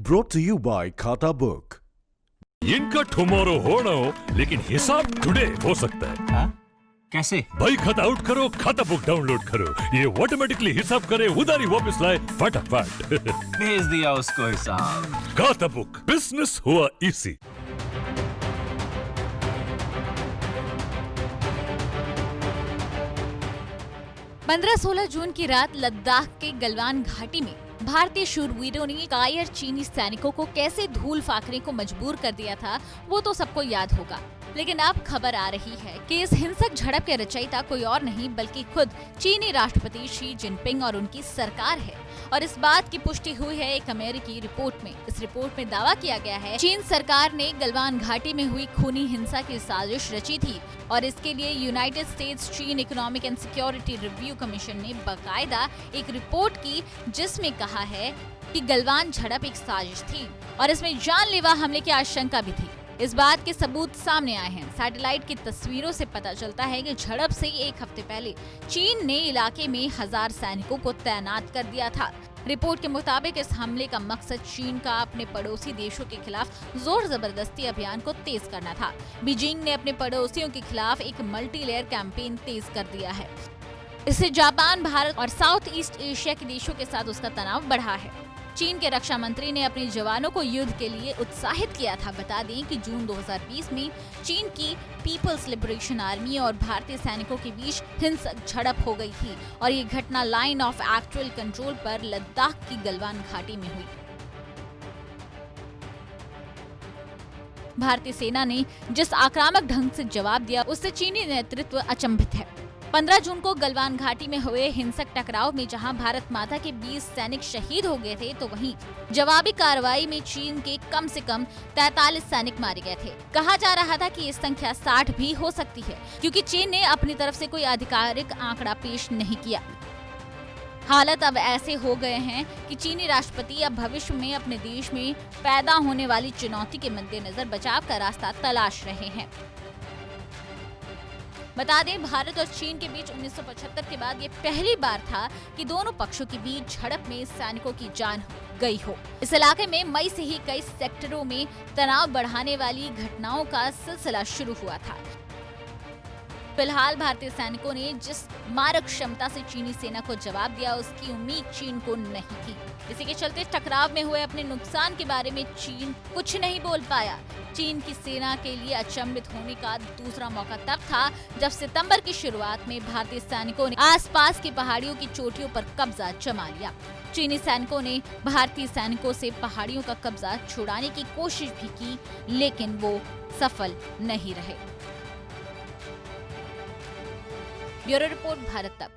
Brought to you by Khata Book. इनका tomorrow होना हो लेकिन हिसाब टुडे हो सकता है। हाँ? कैसे? भाई खाता आउट करो, खाता बुक डाउनलोड करो, ये ऑटोमेटिकली हिसाब करे, उधारी वापस लाए फटाफट। भेज दिया उसको हिसाब। खाता बुक, बिजनेस हुआ इजी। पंद्रह 16 जून की रात लद्दाख के गलवान घाटी में भारतीय शूरवीरों ने कायर चीनी सैनिकों को कैसे धूल फाकने को मजबूर कर दिया था, वो तो सबको याद होगा। लेकिन अब खबर आ रही है कि इस हिंसक झड़प के रचयिता कोई और नहीं बल्कि खुद चीनी राष्ट्रपति शी जिनपिंग और उनकी सरकार है। और इस बात की पुष्टि हुई है एक अमेरिकी रिपोर्ट में। इस रिपोर्ट में दावा किया गया है चीन सरकार ने गलवान घाटी में हुई खूनी हिंसा की साजिश रची थी और इसके लिए यूनाइटेड स्टेट्स चीन economic and security review commission ने बाकायदा एक रिपोर्ट की जिसमें कहा है कि गलवान झड़प एक साजिश थी और इसमें जानलेवा हमले की आशंका भी थी। इस बात के सबूत सामने आए हैं। सैटेलाइट की तस्वीरों से पता चलता है कि झड़प से एक हफ्ते पहले चीन ने इलाके में 1000 सैनिकों को तैनात कर दिया था। रिपोर्ट के मुताबिक इस हमले का मकसद चीन का अपने पड़ोसी देशों के खिलाफ जोर जबरदस्ती अभियान को तेज करना था। बीजिंग ने अपने पड़ोसियों के खिलाफ एक मल्टी लेयर कैंपेन तेज कर दिया है। इससे जापान, भारत और साउथ ईस्ट एशिया के देशों के साथ उसका तनाव बढ़ा है। चीन के रक्षा मंत्री ने अपने जवानों को युद्ध के लिए उत्साहित किया था। बता दें कि जून 2020 में चीन की पीपल्स लिबरेशन आर्मी और भारतीय सैनिकों के बीच हिंसक झड़प हो गई थी और ये घटना लाइन ऑफ एक्चुअल कंट्रोल पर लद्दाख की गलवान घाटी में हुई। भारतीय सेना ने जिस आक्रामक ढंग से जवाब दिया उससे चीनी नेतृत्व अचंभित है। 15 जून को गलवान घाटी में हुए हिंसक टकराव में जहां भारत माता के 20 सैनिक शहीद हो गए थे तो वहीं जवाबी कार्रवाई में चीन के कम से कम 43 सैनिक मारे गए थे। कहा जा रहा था कि ये संख्या 60 भी हो सकती है क्योंकि चीन ने अपनी तरफ से कोई आधिकारिक आंकड़ा पेश नहीं किया। हालात अब ऐसे हो गए हैं कि चीनी राष्ट्रपति अब भविष्य में अपने देश में पैदा होने वाली चुनौती के मद्देनजर बचाव का रास्ता तलाश रहे हैं। बता दें भारत और चीन के बीच 1975 के बाद ये पहली बार था कि दोनों पक्षों के बीच झड़प में सैनिकों की जान गई हो। इस इलाके में मई से ही कई सेक्टरों में तनाव बढ़ाने वाली घटनाओं का सिलसिला शुरू हुआ था। फिलहाल भारतीय सैनिकों ने जिस मारक क्षमता से चीनी सेना को जवाब दिया उसकी उम्मीद चीन को नहीं थी। इसी के चलते टकराव में हुए अपने नुकसान के बारे में चीन कुछ नहीं बोल पाया। चीन की सेना के लिए अचंभित होने का दूसरा मौका तब था जब सितंबर की शुरुआत में भारतीय सैनिकों ने आसपास की पहाड़ियों की चोटियों पर कब्जा जमा लिया। चीनी सैनिकों ने भारतीय सैनिकों से पहाड़ियों का कब्जा छुड़ाने की कोशिश भी की लेकिन वो सफल नहीं रहे। ब्यूरो रिपोर्ट, भारत तक।